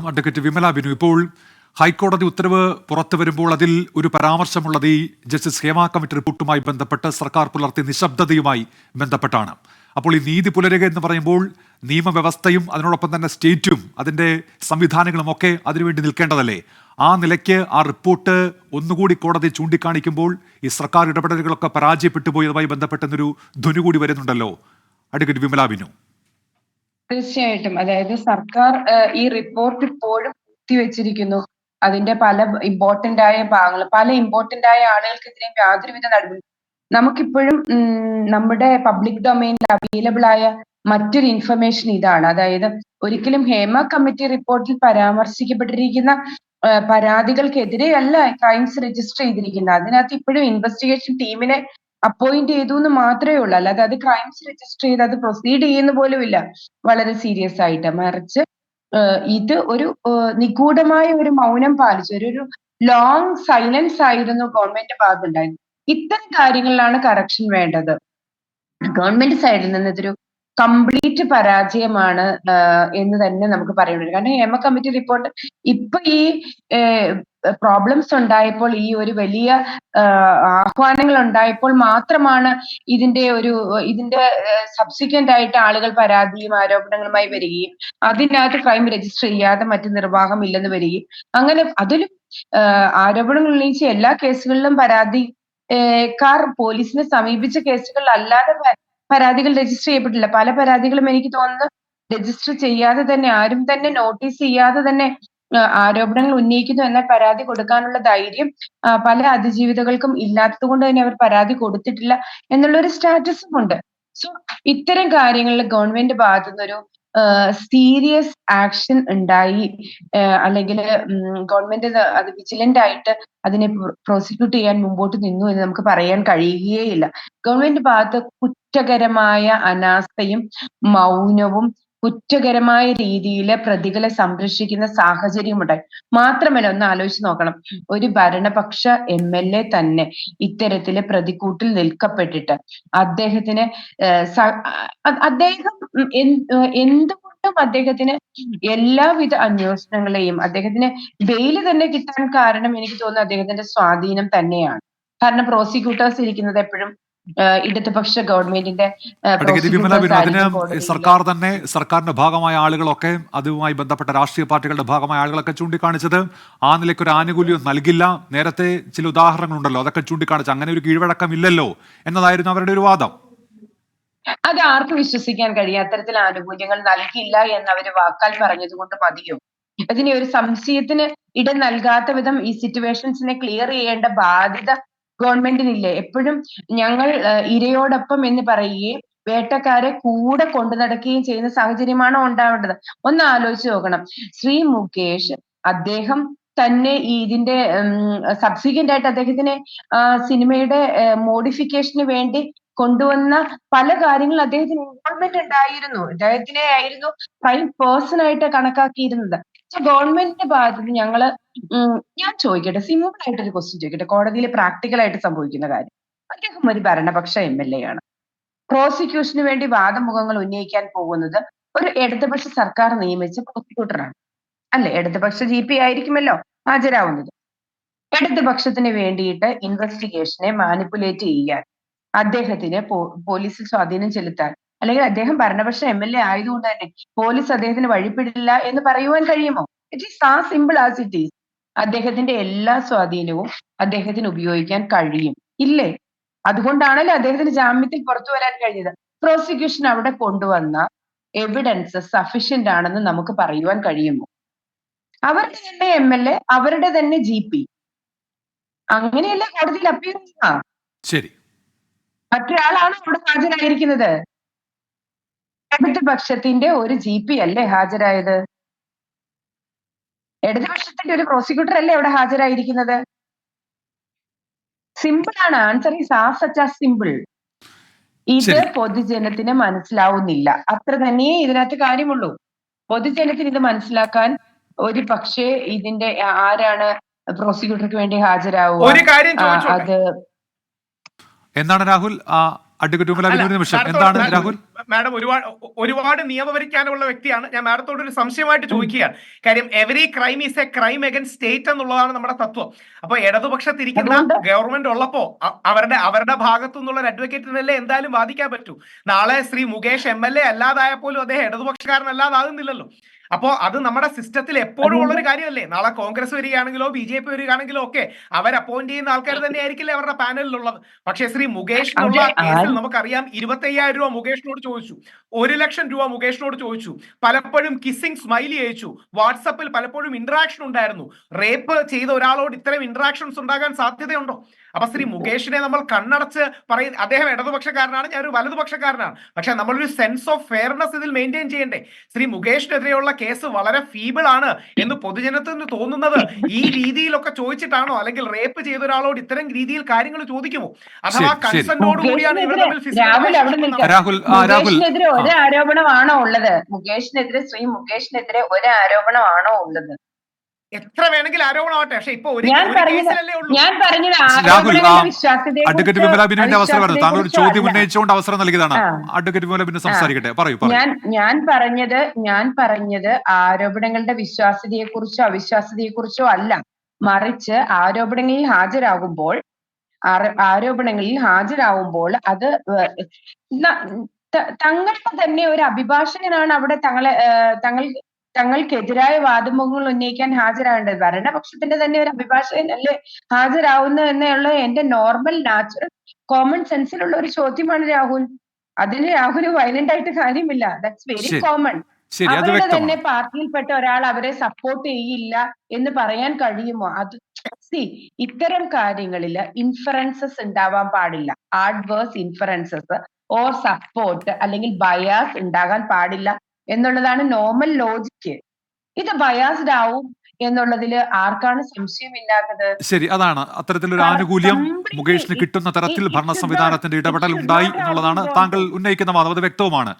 Advocate Vimala Binu, ഇപ്പോൾ ഹൈക്കോടതി ഉത്തരവ് പുറത്തു വരുമ്പോൾ അതിൽ ഒരു പരാമർശമുള്ളത് ഈ ജസ്റ്റിസ് ഹേമ കമ്മിറ്റി റിപ്പോർട്ടുമായി ബന്ധപ്പെട്ട് സർക്കാർ പുലർത്തിയ നിശബ്ദതയുമായി ബന്ധപ്പെട്ടാണ്. അപ്പോൾ ഈ നീതി പുലരുക എന്ന് പറയുമ്പോൾ നിയമവ്യവസ്ഥയും അതിനോടൊപ്പം തന്നെ സ്റ്റേറ്റും അതിൻ്റെ സംവിധാനങ്ങളും ഒക്കെ അതിനുവേണ്ടി നിൽക്കേണ്ടതല്ലേ? ആ നിലയ്ക്ക് ആ റിപ്പോർട്ട് ഒന്നുകൂടി കോടതി ചൂണ്ടിക്കാണിക്കുമ്പോൾ ഈ സർക്കാർ ഇടപെടലുകളൊക്കെ പരാജയപ്പെട്ടു പോയതുമായി ബന്ധപ്പെട്ടെന്നൊരു ധ്വനി കൂടി വരുന്നുണ്ടല്ലോ. അഡ്വക്കേറ്റ് വിമല ബിനു. തീർച്ചയായിട്ടും, അതായത് സർക്കാർ ഈ റിപ്പോർട്ട് ഇപ്പോഴും പൂഴ്ത്തിവെച്ചിരിക്കുന്നു. അതിന്റെ പല ഇമ്പോർട്ടന്റ് ആയ ഭാഗങ്ങൾ, പല ഇമ്പോർട്ടന്റ് ആയ ആളുകൾക്കെതിരെ യാതൊരുവിധ നടപടി നമുക്കിപ്പോഴും നമ്മുടെ പബ്ലിക് ഡൊമൈനിൽ അവൈലബിൾ ആയ മറ്റൊരു ഇൻഫർമേഷൻ ഇതാണ്. അതായത് ഒരിക്കലും ഹേമ കമ്മിറ്റി റിപ്പോർട്ടിൽ പരാമർശിക്കപ്പെട്ടിരിക്കുന്ന പരാതികൾക്കെതിരെയല്ല ക്രൈംസ് രജിസ്റ്റർ ചെയ്തിരിക്കുന്നത്. അതിനകത്ത് ഇപ്പോഴും ഇൻവെസ്റ്റിഗേഷൻ ടീമിനെ അപ്പോയിന്റ് ചെയ്തു എന്ന് മാത്രമേ ഉള്ളൂ. അല്ലാതെ അത് ക്രൈംസ് രജിസ്റ്റർ ചെയ്ത് അത് പ്രൊസീഡ് ചെയ്യുന്ന പോലും ഇല്ല വളരെ സീരിയസ് ആയിട്ട്. മറിച്ച് ഇത് ഒരു നിഗൂഢമായ ഒരു മൗനം പാലിച്ചു, ഒരു ലോങ് സൈലൻസ് ആയിരുന്നു ഗവൺമെന്റ് ഭാഗത്തുണ്ടായത്. ഇത്തരം കാര്യങ്ങളിലാണ് കറക്ഷൻ വേണ്ടത്. ഗവൺമെന്റ് സൈഡിൽ നിന്ന് ഇതൊരു കംപ്ലീറ്റ് പരാജയമാണ് എന്ന് തന്നെ നമുക്ക് പറയേണ്ടി. കാരണം ഹേമ കമ്മിറ്റി റിപ്പോർട്ട് ഇപ്പൊ ഈ പ്രോബ്ലംസ് ഉണ്ടായപ്പോൾ, ഈ ഒരു വലിയ ആഹ്വാനങ്ങൾ ഉണ്ടായപ്പോൾ മാത്രമാണ് ഇതിന്റെ സബ്സിക്വന്റ് ആയിട്ട് ആളുകൾ പരാതിയും ആരോപണങ്ങളുമായി വരികയും അതിനകത്ത് ക്രൈം രജിസ്റ്റർ ചെയ്യാതെ മറ്റു നിർവാഹമില്ലെന്ന് വരികയും അങ്ങനെ അതിലും ആരോപണങ്ങൾ ഉന്നയിച്ച എല്ലാ കേസുകളിലും പരാതിക്കാർ പോലീസിനെ സമീപിച്ച കേസുകളിൽ അല്ലാതെ പരാതികൾ രജിസ്റ്റർ ചെയ്യപ്പെട്ടില്ല. പല പരാതികളും എനിക്ക് തോന്നുന്നു രജിസ്റ്റർ ചെയ്യാതെ തന്നെ, ആരും തന്നെ നോട്ടീസ് ചെയ്യാതെ തന്നെ ആരോപണങ്ങൾ ഉന്നയിക്കുന്നു എന്നാൽ പരാതി കൊടുക്കാനുള്ള ധൈര്യം പല അതിജീവിതകൾക്കും ഇല്ലാത്തത് കൊണ്ട് തന്നെ അവർ പരാതി കൊടുത്തിട്ടില്ല എന്നുള്ളൊരു സ്റ്റാറ്റസും ഉണ്ട്. സോ ഇത്തരം കാര്യങ്ങളിൽ ഗവൺമെന്റ് ഭാഗത്തുനിന്നൊരു സീരിയസ് ആക്ഷൻ ഉണ്ടായി, അല്ലെങ്കിൽ ഗവൺമെന്റ് അത് വിജിലന്റ് ആയിട്ട് അതിനെ പ്രോസിക്യൂട്ട് ചെയ്യാൻ മുമ്പോട്ട് നിന്നു എന്ന് നമുക്ക് പറയാൻ കഴിയുകയില്ല. ഗവൺമെന്റ് ഭാഗത്ത് കുറ്റകരമായ അനാസ്ഥയും മൗനവും കുറ്റകരമായ രീതിയിൽ പ്രതികളെ സംരക്ഷിക്കുന്ന സാഹചര്യം ഉണ്ടായി. മാത്രമല്ല, ഒന്ന് ആലോചിച്ച് നോക്കണം, ഒരു ഭരണപക്ഷ MLA തന്നെ ഇത്തരത്തില് പ്രതിക്കൂട്ടിൽ നിൽക്കപ്പെട്ടിട്ട് അദ്ദേഹത്തിന് അദ്ദേഹം എന്തുകൊണ്ടും അദ്ദേഹത്തിന് എല്ലാവിധ അന്വേഷണങ്ങളെയും അദ്ദേഹത്തിന് ബെയില് തന്നെ കിട്ടാൻ കാരണം എനിക്ക് തോന്നുന്നു അദ്ദേഹത്തിന്റെ സ്വാധീനം തന്നെയാണ്. കാരണം പ്രോസിക്യൂട്ടേഴ്സ് ഇരിക്കുന്നത് എപ്പോഴും ഇടതുപക്ഷ ഗവൺമെന്റിന്റെ അതിന് സർക്കാർ തന്നെ, സർക്കാരിന്റെ ഭാഗമായ ആളുകളൊക്കെ, അതുമായി ബന്ധപ്പെട്ട രാഷ്ട്രീയ പാർട്ടികളുടെ ഭാഗമായ ആളുകളൊക്കെ ചൂണ്ടിക്കാണിച്ചത് ആ നിലയ്ക്ക് ഒരു ആനുകൂല്യം നൽകില്ല. നേരത്തെ ചില ഉദാഹരണങ്ങളുണ്ടല്ലോ, അതൊക്കെ ചൂണ്ടിക്കാണിച്ച് അങ്ങനെ ഒരു കീഴ്വഴക്കം ഇല്ലല്ലോ എന്നതായിരുന്നു അവരുടെ ഒരു വാദം. അത് ആർക്ക് വിശ്വസിക്കാൻ കഴിയും? അത്തരത്തിൽ ആനുകൂല്യങ്ങൾ നൽകില്ല എന്ന് അവര് വാക്കാൽ പറഞ്ഞത് കൊണ്ട് മതിയോ? അതിനെ ഒരു സംശയത്തിന് ഇടം നൽകാത്ത വിധം ഈ സിറ്റുവേഷൻസിനെ ക്ലിയർ ചെയ്യേണ്ട ബാധ്യത ഗവൺമെന്റിനില്ലേ? എപ്പോഴും ഞങ്ങൾ ഇരയോടൊപ്പം എന്ന് പറയുകയും വേട്ടക്കാരെ കൂടെ കൊണ്ടു നടക്കുകയും ചെയ്യുന്ന സാഹചര്യമാണോ ഉണ്ടാവേണ്ടത്? ഒന്ന് ആലോചിച്ച് നോക്കണം. ശ്രീ മുകേഷ് അദ്ദേഹം തന്നെ ഈ ഇതിന്റെ സബ്സിക്വന്റ് ആയിട്ട് അദ്ദേഹത്തിന് സിനിമയുടെ മോഡിഫിക്കേഷന് വേണ്ടി കൊണ്ടുവന്ന പല കാര്യങ്ങളും അദ്ദേഹത്തിന് ഇൻവോൾവ്മെന്റ് ഉണ്ടായിരുന്നു. അദ്ദേഹത്തിനെ ആയിരുന്നു പ്രൈം പേഴ്സൺ ആയിട്ട് കണക്കാക്കിയിരുന്നത്. ഗവൺമെന്റിന്റെ ഭാഗത്ത് ഞാൻ ചോദിക്കട്ടെ, സിമ്പിൾ ആയിട്ടൊരു ക്വസ്റ്റ്യൻ ചോദിക്കട്ടെ, കോടതിയിൽ പ്രാക്ടിക്കൽ ആയിട്ട് സംഭവിക്കുന്ന കാര്യം. അദ്ദേഹം ഒരു ഭരണപക്ഷ MLA ആണ്. പ്രോസിക്യൂഷന് വേണ്ടി വാദമുഖങ്ങൾ ഉന്നയിക്കാൻ പോകുന്നത് ഒരു ഇടതുപക്ഷ സർക്കാർ നിയമിച്ച പ്രോസിക്യൂട്ടറാണ് അല്ലെ? ഇടതുപക്ഷ GP ആയിരിക്കുമല്ലോ ഹാജരാവുന്നത്. ഇടതുപക്ഷത്തിന് വേണ്ടിയിട്ട് ഇൻവെസ്റ്റിഗേഷനെ മാനിപ്പുലേറ്റ് ചെയ്യാൻ, അദ്ദേഹത്തിന് പോലീസിൽ സ്വാധീനം ചെലുത്താൻ, അല്ലെങ്കിൽ അദ്ദേഹം ഭരണപക്ഷ MLA ആയതുകൊണ്ട് തന്നെ പോലീസ് അദ്ദേഹത്തിന് വഴിപ്പെടില്ല എന്ന് പറയുവാൻ കഴിയുമോ? ഇറ്റ് ഈസ് ആ സിമ്പിൾ ആസ് ഇറ്റ് ഈസ്. അദ്ദേഹത്തിന്റെ എല്ലാ സ്വാധീനവും അദ്ദേഹത്തിന് ഉപയോഗിക്കാൻ കഴിയും, ഇല്ലേ? അതുകൊണ്ടാണല്ലോ അദ്ദേഹത്തിന് ജാമ്യത്തിൽ പുറത്തു വരാൻ കഴിഞ്ഞത്. പ്രോസിക്യൂഷൻ അവിടെ കൊണ്ടുവന്ന എവിഡൻസ് സഫീഷ്യന്റ് ആണെന്ന് നമുക്ക് പറയുവാൻ കഴിയുമോ? അവരുടെ തന്നെ MLA, അവരുടെ തന്നെ GP, അങ്ങനെയല്ലേ കോടതിയിൽ അപ്പീൽ ചെയ്യുക? ശരി, മറ്റൊരാളാണ് അവിടെ ഹാജരായിരിക്കുന്നത്. ഇടതുപക്ഷത്തിന്റെ ഒരു GP അല്ലേ ഹാജരായത്? ഇടതുപക്ഷത്തിന്റെ ഒരു പ്രോസിക്യൂട്ടർ അല്ലേ അവിടെ ഹാജരായിരിക്കുന്നത്? സിമ്പിൾ ആണ്. Answer is such as simple. ഇത് പൊതുജനത്തിന് മനസ്സിലാവുന്നില്ല, അത്ര തന്നെ ഇതിനകത്ത് കാര്യമുള്ളൂ. പൊതുജനത്തിന് ഇത് മനസ്സിലാക്കാൻ ഒരു പക്ഷേ ഇതിന്റെ ആരാണ് പ്രോസിക്യൂട്ടർക്ക് വേണ്ടി ഹാജരാവുക, അത് എന്താണ് രാഹുൽ അഡ്വക്കേറ്റ് വിമല അല്ല, ഒരു നിമിഷം, മാഡത്തോട് എന്താണ് മാഡം രാഹുൽ? മാഡം ഒരുപാട് നിയമപരിജ്ഞാനമുള്ള വ്യക്തിയാണ്. ഞാൻ മാഡത്തോട് ഒരു സംശയമായിട്ട് ചോദിക്കുകയാണ്. കാര്യം every crime is A crime against state എന്നുള്ളതാണ് നമ്മുടെ തത്വം. അപ്പൊ ഇടതുപക്ഷത്തിരിക്കുന്ന അതുകൊണ്ട് ഗവൺമെന്റ് ഉള്ളപ്പോ അവരുടെ ഭാഗത്തു നിന്നുള്ള ഒരു അഡ്വക്കേറ്റിനല്ലേ എന്തായാലും വാദിക്കാൻ പറ്റൂ. നാളെ ശ്രീ മുകേഷ് MLA അല്ലാതായ പോലും അദ്ദേഹം ഇടതുപക്ഷക്കാരനല്ലാതാകുന്നില്ലല്ലോ. അപ്പോ അത് നമ്മുടെ സിസ്റ്റത്തിൽ എപ്പോഴും ഉള്ള ഒരു കാര്യമല്ലേ. നാളെ കോൺഗ്രസ് വരികയാണെങ്കിലോ BJP വരികയാണെങ്കിലോ ഒക്കെ അവർ അപ്പോയിന്റ് ചെയ്യുന്ന ആൾക്കാർ തന്നെ ആയിരിക്കില്ലേ അവരുടെ പാനലിലുള്ളത്. പക്ഷേ ശ്രീ മുകേഷിനുള്ള കേസിൽ നമുക്കറിയാം 25,000 രൂപ മുകേഷിനോട് ചോദിച്ചു, 1 ലക്ഷം രൂപ മുകേഷിനോട് ചോദിച്ചു, പലപ്പോഴും കിസ്സിംഗ് സ്മൈലി അയച്ചു, വാട്സപ്പിൽ പലപ്പോഴും ഇന്ററാക്ഷൻ ഉണ്ടായിരുന്നു. റേപ്പ് ചെയ്ത ഒരാളോട് ഇത്തരം ഇന്ററാക്ഷൻസ് ഉണ്ടാകാൻ സാധ്യതയുണ്ടോ? അപ്പൊ ശ്രീ മുകേഷിനെ നമ്മൾ കണ്ണടച്ച് പറയും അദ്ദേഹം ഇടതുപക്ഷക്കാരനാണ്, ഞാൻ ഒരു വലതുപക്ഷക്കാരനാണ്. പക്ഷെ നമ്മളൊരു സെൻസ് ഓഫ് ഫെയർനെസ് ഇതിൽ മെയിൻറ്റെയിൻ ചെയ്യണ്ടേ? ശ്രീ മുകേഷിനെതിരെയുള്ള കേസ് വളരെ ഫീബിൾ ആണ് എന്ന് പൊതുജനത്തിന് തോന്നുന്നത് ഈ രീതിയിലൊക്കെ ചോദിച്ചിട്ടാണോ? അല്ലെങ്കിൽ റേപ്പ് ചെയ്ത ഒരാളോട് ഇത്തരം രീതിയിൽ കാര്യങ്ങൾ ചോദിക്കുമോ? അഥവാ കൺസെന്റോട് കൂടിയാണ് ഇവർ തമ്മിൽ മുകേഷിനെതിരെ ഒരു ആരോപണമാണോ ഉള്ളത്? ശ്രീ മുകേഷിനെതിരെ ഒരു ആരോപണമാണോ ഉള്ളത്? എത്ര വേണമെങ്കിലും ആരോപണമാവട്ടെ, പക്ഷെ ഇപ്പൊ ഒരു കേസിലല്ലേ ഉള്ളൂ. രാഹുൽ, അഡ്വക്കേറ്റ് വിമല ബിനുവിന്റെ അവസരം വരുന്നത് താങ്കൾ ഒരു ചോദ്യം ഉന്നയിച്ചുകൊണ്ട് അവസരം നൽകിയതാണ്. അഡ്വക്കേറ്റ് വിമല ബിനു സംസാരിക്കട്ടെ, പറയൂ. ഞാൻ പറഞ്ഞത് ആരോപണങ്ങളുടെ വിശ്വാസ്യതയെക്കുറിച്ചോ അവിശ്വാസ്യതയെക്കുറിച്ചോ അല്ല, മറിച്ച് ആരോപണങ്ങളിൽ ഹാജരാകുമ്പോൾ അത് തങ്ങൾക്ക് തന്നെ ഒരു അഭിഭാഷകനാണ് അവിടെ തങ്ങൾക്കെതിരായ വാദമുഖങ്ങൾ ഉന്നയിക്കാൻ ഹാജരാകേണ്ടത്. ഭരണപക്ഷത്തിന്റെ തന്നെ ഒരു അഭിഭാഷകൻ അല്ലേ ഹാജരാവുന്നു എന്നുള്ള എന്റെ നോർമൽ നാച്ചുറൽ കോമൺ സെൻസിലുള്ള ഒരു ചോദ്യമാണ് രാഹുൽ. അതിന് രാഹുൽ വയലന്റ് ആയിട്ട് കാര്യമില്ല. That's very common. അവരുടെ തന്നെ പാർട്ടിയിൽപ്പെട്ട ഒരാൾ അവരെ സപ്പോർട്ട് ചെയ്യില്ല എന്ന് പറയാൻ കഴിയുമോ? അത് ഇത്തരം കാര്യങ്ങളില് ഇൻഫറൻസസ് ഉണ്ടാവാൻ പാടില്ല. ആഡ്വേഴ്സ് ഇൻഫറൻസസ് ഓർ സപ്പോർട്ട് അല്ലെങ്കിൽ ബയാസ് ഉണ്ടാകാൻ പാടില്ല എന്നുള്ളതാണ് നോർമൽ ലോജിക്ക്. ഇത് ബയാസ്ഡ് ആവും എന്നുള്ളതില് ആർക്കാണ് സംശയമില്ലാത്തത്? ശരി, അതാണ് അത്തരത്തിലൊരു ആനുകൂല്യം മുകേഷിന് കിട്ടുന്ന തരത്തിൽ ഭരണ സംവിധാനത്തിന്റെ ഇടപെടൽ ഉണ്ടായി എന്നുള്ളതാണ് താങ്കൾ ഉന്നയിക്കുന്ന വാദം. അത് വ്യക്തവുമാണ്.